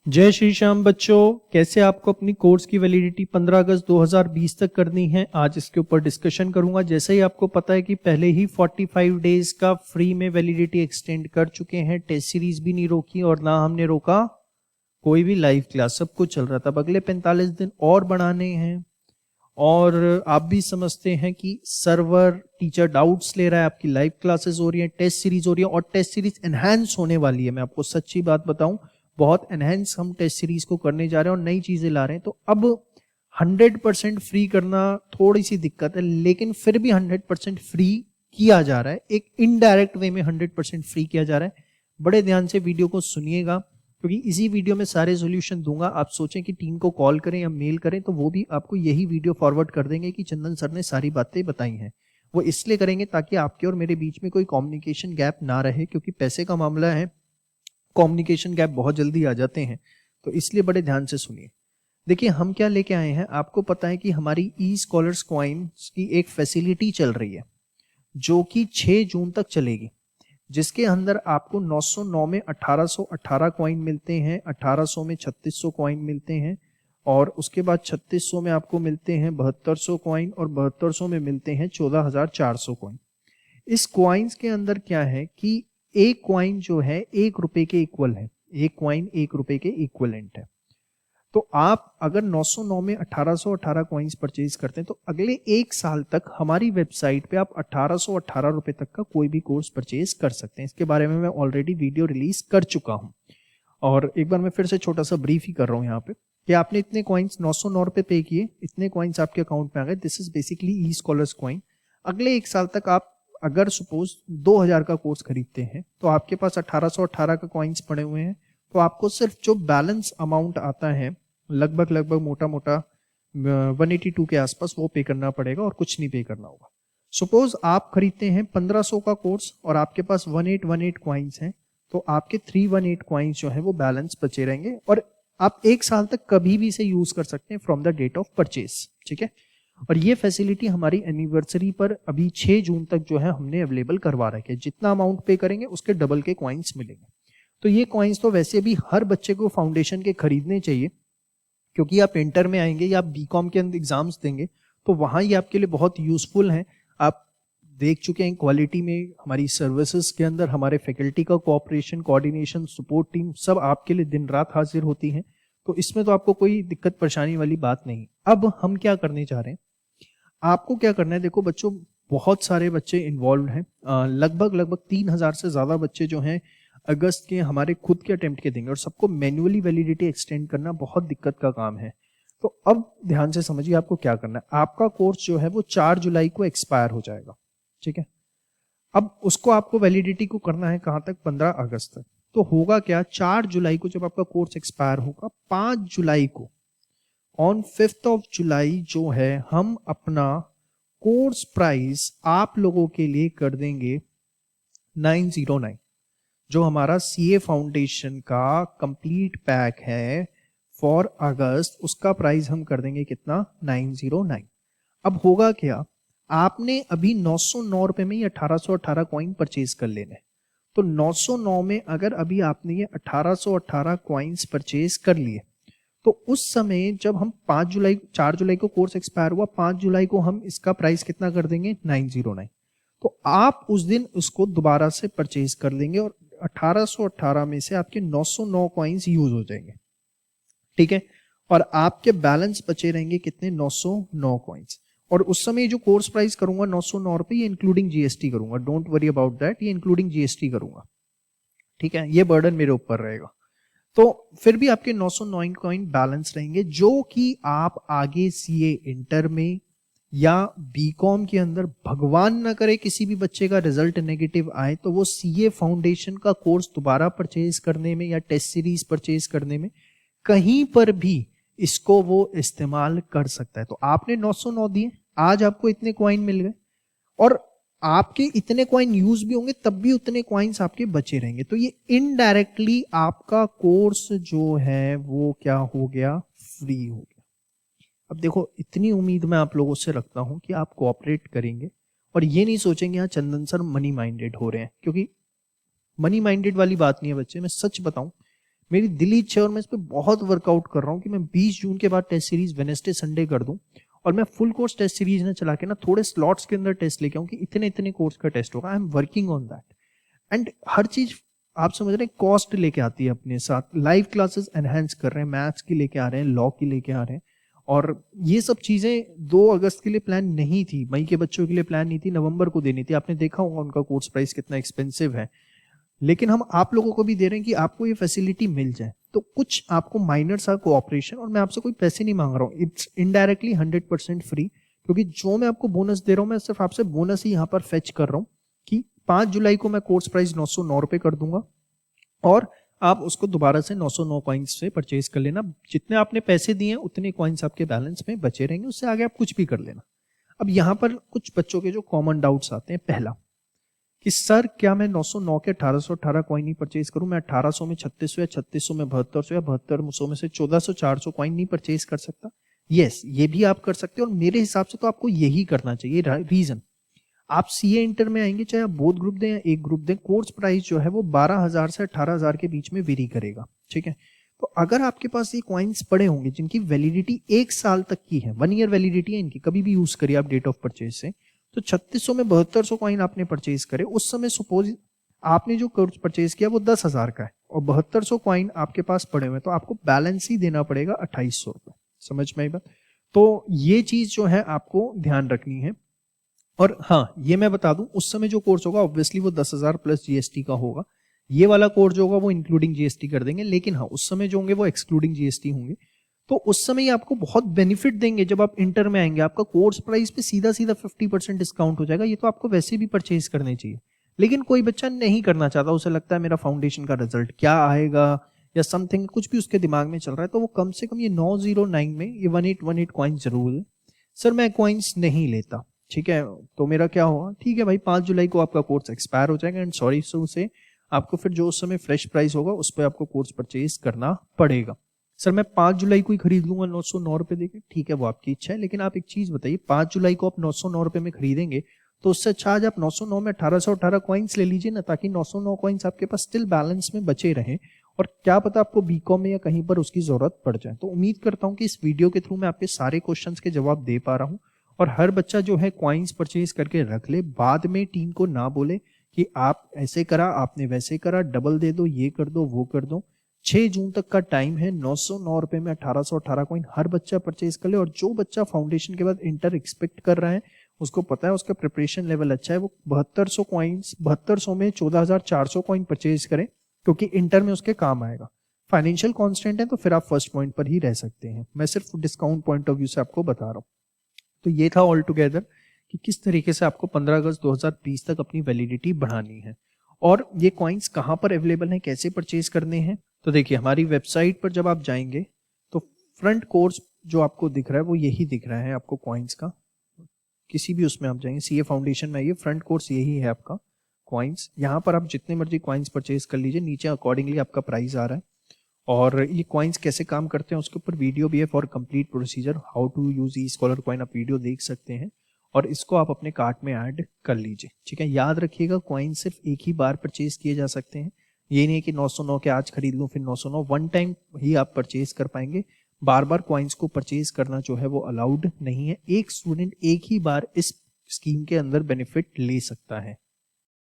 जय श्री श्याम बच्चों, कैसे आपको अपनी कोर्स की वैलिडिटी 15 अगस्त 2020 तक करनी है, आज इसके ऊपर डिस्कशन करूंगा। जैसे ही आपको पता है कि पहले ही 45 डेज का फ्री में वैलिडिटी एक्सटेंड कर चुके हैं, टेस्ट सीरीज भी नहीं रोकी और ना हमने रोका कोई भी लाइव क्लास, सब कुछ चल रहा था। अब अगले 45 दिन और बढ़ाने हैं और आप भी समझते हैं कि सर्वर टीचर डाउट्स ले रहा है, आपकी लाइव क्लासेस हो रही है, टेस्ट सीरीज हो रही है और टेस्ट सीरीज एनहांस होने वाली है। मैं आपको सच्ची बात बताऊं, बहुत एनहेंस हम टेस्ट सीरीज को करने जा रहे हैं और नई चीजें ला रहे हैं। तो अब 100% फ्री करना थोड़ी सी दिक्कत है, लेकिन फिर भी 100% फ्री किया जा रहा है, एक इनडायरेक्ट वे में 100% फ्री किया जा रहा है। बड़े ध्यान से वीडियो को सुनिएगा, क्योंकि इसी वीडियो में सारे सोल्यूशन दूंगा। आप सोचें कि टीम को कॉल करें या मेल करें तो वो भी आपको यही वीडियो फॉरवर्ड कर देंगे कि चंदन सर ने सारी बातें बताई हैं। वो इसलिए करेंगे ताकि आपके और मेरे बीच में कोई कम्युनिकेशन गैप ना रहे, क्योंकि पैसे का मामला है, कम्युनिकेशन गैप बहुत जल्दी आ जाते हैं। तो इसलिए बड़े ध्यान से सुनिए। देखिए हम क्या लेके आए हैं, आपको पता है कि हमारी ई स्कॉलर्स कॉइन्स की एक फैसिलिटी चल रही है जो कि 6 जून तक चलेगी, जिसके अंदर आपको 909 में 1818 कॉइन मिलते हैं, 1800 में 3600 कॉइन मिलते हैं और उसके बाद 3600 में आपको मिलते हैं 7200 कॉइन और 7200 में मिलते हैं 14400 कॉइन। इस कॉइन्स के अंदर क्या है कि एक कॉइन जो है 1 रुपए के इक्वल है, एक कॉइन 1 रुपए के इक्वलेंट है। तो आप अगर 909 में 1818 कॉइन्स परचेज करते हैं तो अगले 1 साल तक हमारी वेबसाइट पे आप 1818 रुपए तक का कोई भी कोर्स परचेज कर सकते हैं। इसके बारे में मैं ऑलरेडी वीडियो रिलीज कर चुका हूं और एक बार मैं फिर से छोटा सा ब्रीफ ही कर रहा हूं यहाँ पे कि आपने इतने कॉइन्स 909 रुपए पे किए, इतने कॉइन्स आपके अकाउंट में आ गए। This is basically E scholars coin. अगले 1 साल तक आप अगर सपोज 2000 का कोर्स खरीदते हैं तो आपके पास 1818 का कॉइन्स पड़े हुए हैं, तो आपको सिर्फ जो बैलेंस अमाउंट आता है लगभग मोटा मोटा 182 के आसपास वो पे करना पड़ेगा और कुछ नहीं पे करना होगा। सपोज आप खरीदते हैं 1500 का कोर्स और आपके पास 1818 कॉइन्स हैं, तो आपके 318 कॉइन्स जो है वो बैलेंस बचे रहेंगे और आप 1 साल तक कभी भी इसे यूज कर सकते हैं from the date of purchase. ठीक है, और ये फैसिलिटी हमारी एनिवर्सरी पर अभी 6 जून तक जो है हमने अवेलेबल करवा रखी है। जितना अमाउंट पे करेंगे उसके डबल के कॉइन्स मिलेंगे। तो ये कॉइन्स तो वैसे भी हर बच्चे को फाउंडेशन के खरीदने चाहिए, क्योंकि आप इंटर में आएंगे या बीकॉम के अंदर एग्जाम्स देंगे तो वहां ये आपके लिए बहुत यूजफुल हैं। आप देख चुके हैं क्वालिटी में हमारी सर्विसेज के अंदर हमारे फैकल्टी का कोऑपरेशन, कोऑर्डिनेशन, सपोर्ट टीम सब आपके लिए दिन रात हाजिर होती है। तो इसमें तो आपको कोई दिक्कत परेशानी वाली बात नहीं। अब हम क्या करने जा रहे हैं, आपको क्या करना है, देखो बच्चों बहुत सारे बच्चे इन्वॉल्व हैं, लगभग 3000 से ज्यादा बच्चे जो हैं अगस्त के हमारे खुद के अटेम्प्ट के देंगे और सबको मैन्युअली वैलिडिटी एक्सटेंड करना बहुत दिक्कत का काम है। तो अब ध्यान से समझिए आपको क्या करना है। आपका कोर्स जो है वो 4 जुलाई को एक्सपायर हो जाएगा। ठीक है, अब उसको आपको वैलिडिटी को करना है कहां तक, 15 अगस्त तक। तो होगा क्या, 4 जुलाई को जब आपका कोर्स एक्सपायर होगा, 5 जुलाई को ऑन 5th ऑफ जुलाई जो है हम अपना कोर्स प्राइस आप लोगों के लिए कर देंगे 909। जो हमारा सीए फाउंडेशन का कंप्लीट पैक है फॉर अगस्त, उसका प्राइस हम कर देंगे कितना, 909। अब होगा क्या, आपने अभी 909 रुपए में ये 1818 कॉइन परचेज कर लेने। तो 909 में अगर अभी आपने ये 1818 कॉइन्स परचेज कर लिए तो उस समय जब हम 4 जुलाई को कोर्स एक्सपायर हुआ, 5 जुलाई को हम इसका प्राइस कितना कर देंगे, 909। तो आप उस दिन उसको दोबारा से परचेज कर लेंगे और 1818 में से आपके 909 कॉइन्स यूज हो जाएंगे। ठीक है, और आपके बैलेंस बचे रहेंगे कितने, 909 कॉइन्स। और उस समय जो कोर्स प्राइस करूंगा 909 रुपए, ये इंक्लूडिंग जीएसटी करूंगा, डोंट वरी अबाउट दैट, ये इंक्लूडिंग जीएसटी करूंगा। ठीक है, ये बर्डन मेरे ऊपर रहेगा। तो फिर भी आपके 909 कॉइन बैलेंस रहेंगे, जो कि आप आगे सीए इंटर में या बीकॉम के अंदर, भगवान ना करे किसी भी बच्चे का रिजल्ट नेगेटिव आए, तो वो सीए फाउंडेशन का कोर्स दोबारा परचेज करने में या टेस्ट सीरीज परचेज करने में कहीं पर भी इसको वो इस्तेमाल कर सकता है। तो आपने 909 दिए, आज आपको इतने कॉइन मिल गए और आपके इतने कॉइन यूज भी होंगे तब भी उतने कॉइन्स आपके बचे रहेंगे। तो ये इनडायरेक्टली आपका कोर्स जो है वो क्या हो गया, फ्री हो गया। अब देखो इतनी उम्मीद मैं आप लोगों से रखता हूं कि आप कोऑपरेट करेंगे और ये नहीं सोचेंगे हाँ चंदन सर मनी माइंडेड हो रहे हैं, क्योंकि मनी माइंडेड वाली बात नहीं है बच्चे। मैं सच बताऊं, मेरी दिली इच्छा है और मैं इस पर बहुत वर्कआउट कर रहा हूँ कि मैं 20 जून के बाद टेस्ट सीरीज वेडनेसडे संडे कर दूं और मैं फुल कोर्स टेस्ट सीरीज ना चला के ना थोड़े स्लॉट्स के अंदर टेस्ट लेके आऊँ कि इतने इतने कोर्स का टेस्ट होगा। I am working on that. And हर चीज आप समझ रहे हैं कॉस्ट लेके आती है अपने साथ। लाइव क्लासेस एनहेंस कर रहे हैं, मैथ्स की लेके आ रहे हैं, लॉ की लेके आ रहे हैं, और ये सब चीजें 2 अगस्त के लिए प्लान नहीं थी, मई के बच्चों के लिए प्लान नहीं थी, नवंबर को देनी थी। आपने देखा होगा उनका कोर्स प्राइस कितना एक्सपेंसिव है, लेकिन हम आप लोगों को भी दे रहे हैं कि आपको ये फैसिलिटी मिल जाए। तो कुछ आपको माइनर सा कोऑपरेशन, और मैं आपसे कोई पैसे नहीं मांग रहा हूँ, इट्स इनडायरेक्टली 100% फ्री, क्योंकि जो मैं आपको बोनस दे रहा हूँ मैं सिर्फ आपसे बोनस ही यहाँ पर फेच कर रहा हूँ कि 5 जुलाई को मैं कोर्स प्राइस 909 रुपए कर दूंगा और आप उसको दोबारा से 909 कॉइन्स से परचेज कर लेना। जितने आपने पैसे दिए हैं उतने कॉइन्स आपके बैलेंस में बचे रहेंगे, उससे आगे आप कुछ भी कर लेना। अब यहाँ पर कुछ बच्चों के जो कॉमन डाउट्स आते हैं, पहला कि सर क्या मैं 909 के 1818 कॉइन ही परचेज करूं, मैं 1800 में 3600 या 3600 में 7200 या 7200 में से 1400 400 कॉइन नहीं परचेज कर सकता? यस, ये भी आप कर सकते हो और मेरे हिसाब से तो आपको यही करना चाहिए। रीजन, आप सीए इंटर में आएंगे, चाहे आप बोथ ग्रुप दें या एक ग्रुप दें, कोर्स प्राइस जो है वो 12,000 से 18,000 के बीच में वेरी करेगा। ठीक है, तो अगर आपके पास ये कॉइन्स पड़े होंगे जिनकी वैलिडिटी 1 साल तक की है, 1 ईयर वैलिडिटी है इनकी, कभी भी यूज करिए आप डेट ऑफ परचेज से, तो 3600 में 7200 कॉइन आपने परचेज करे, उस समय सपोज आपने जो कोर्स परचेज किया वो 10,000 का है और 7200 कॉइन आपके पास पड़े हुए, तो आपको बैलेंस ही देना पड़ेगा 2800 रुपए। समझ में आई बात? तो ये चीज जो है आपको ध्यान रखनी है। और हाँ, ये मैं बता दूं, उस समय जो कोर्स होगा ऑब्वियसली वो 10,000 प्लस जीएसटी का होगा। ये वाला कोर्स जो होगा वो इंक्लूडिंग जीएसटी कर देंगे, लेकिन हाँ उस समय जो होंगे वो एक्सक्लूडिंग जीएसटी होंगे। तो उस समय आपको बहुत बेनिफिट देंगे। जब आप इंटर में आएंगे आपका कोर्स प्राइस पे सीधा सीधा 50% डिस्काउंट हो जाएगा। ये तो आपको वैसे भी परचेज करने चाहिए, लेकिन कोई बच्चा नहीं करना चाहता, उसे लगता है मेरा फाउंडेशन का रिजल्ट क्या आएगा या समथिंग, कुछ भी उसके दिमाग में चल रहा है, तो वो कम से कम ये 909 में ये 1818 कॉइन्स जरूर है। सर मैं कॉइन्स नहीं लेता, ठीक है, तो मेरा क्या होगा? ठीक है भाई, 5 जुलाई को आपका कोर्स एक्सपायर हो जाएगा एंड सॉरी से आपको फिर जो उस समय फ्रेश प्राइस होगा उस पर आपको कोर्स परचेज करना पड़ेगा। सर मैं 5 जुलाई को ही खरीद लूंगा 909 रुपए देके, ठीक है वो आपकी इच्छा है, लेकिन आप एक चीज बताइए, 5 जुलाई को आप 909 रुपए में खरीदेंगे तो उससे अच्छा आज आप 909 में 1818 कॉइन्स ले लीजिए ना, ताकि 909 कॉइन्स आपके पास स्टिल बैलेंस में बचे रहें और क्या पता आपको बीकॉम में या कहीं पर उसकी जरूरत पड़ जाए। तो उम्मीद करता हूं कि इस वीडियो के थ्रू मैं आपके सारे क्वेश्चंस के जवाब दे पा रहा हूं और हर बच्चा जो है कॉइन्स परचेज करके रख ले, बाद में टीम को ना बोले कि आप ऐसे करा, आपने वैसे करा, डबल दे दो, ये कर दो, वो कर दो। 6 जून तक का टाइम है, 909 रुपए में 1818 कॉइन हर बच्चा परचेज कर ले। और जो बच्चा फाउंडेशन के बाद इंटर एक्सपेक्ट कर रहा है, उसको पता है उसका प्रिपरेशन लेवल अच्छा है, वो 7200 कॉइन्स 7200 में 14,400 कॉइन परचेज करें, क्योंकि इंटर में उसके काम आएगा। फाइनेंशियल कॉन्स्टेंट है तो फिर आप फर्स्ट पॉइंट पर ही रह सकते हैं, मैं सिर्फ डिस्काउंट पॉइंट ऑफ व्यू से आपको बता रहा हूँ। तो ये था ऑल टुगेदर कि किस तरीके से आपको 15 अगस्त 2020 तक अपनी वैलिडिटी बढ़ानी है और ये कॉइन्स कहाँ पर अवेलेबल हैं, कैसे परचेज करने हैं। तो देखिए हमारी वेबसाइट पर जब आप जाएंगे तो फ्रंट कोर्स जो आपको दिख रहा है वो यही दिख रहा है आपको कॉइन्स का, किसी भी उसमें आप जाएंगे, सीए फाउंडेशन में, ये फ्रंट कोर्स यही है आपका कॉइन्स। यहाँ पर आप जितने मर्जी कॉइन्स परचेज कर लीजिए, नीचे अकॉर्डिंगली आपका प्राइस आ रहा है। और ये कॉइन्स कैसे काम करते हैं उसके ऊपर वीडियो भी है, for complete procedure how to use E scholar coin, आप वीडियो देख सकते हैं और इसको आप अपने कार्ट में ऐड कर लीजिए। ठीक है, याद रखिएगा कॉइन सिर्फ एक ही बार परचेज किए जा सकते हैं, ये नहीं कि 909 के आज खरीद लूं फिर 909, वन टाइम ही आप परचेज कर पाएंगे। बार बार कॉइन्स को परचेज करना जो है वो अलाउड नहीं है। एक स्टूडेंट एक ही बार इस स्कीम के अंदर बेनिफिट ले सकता है।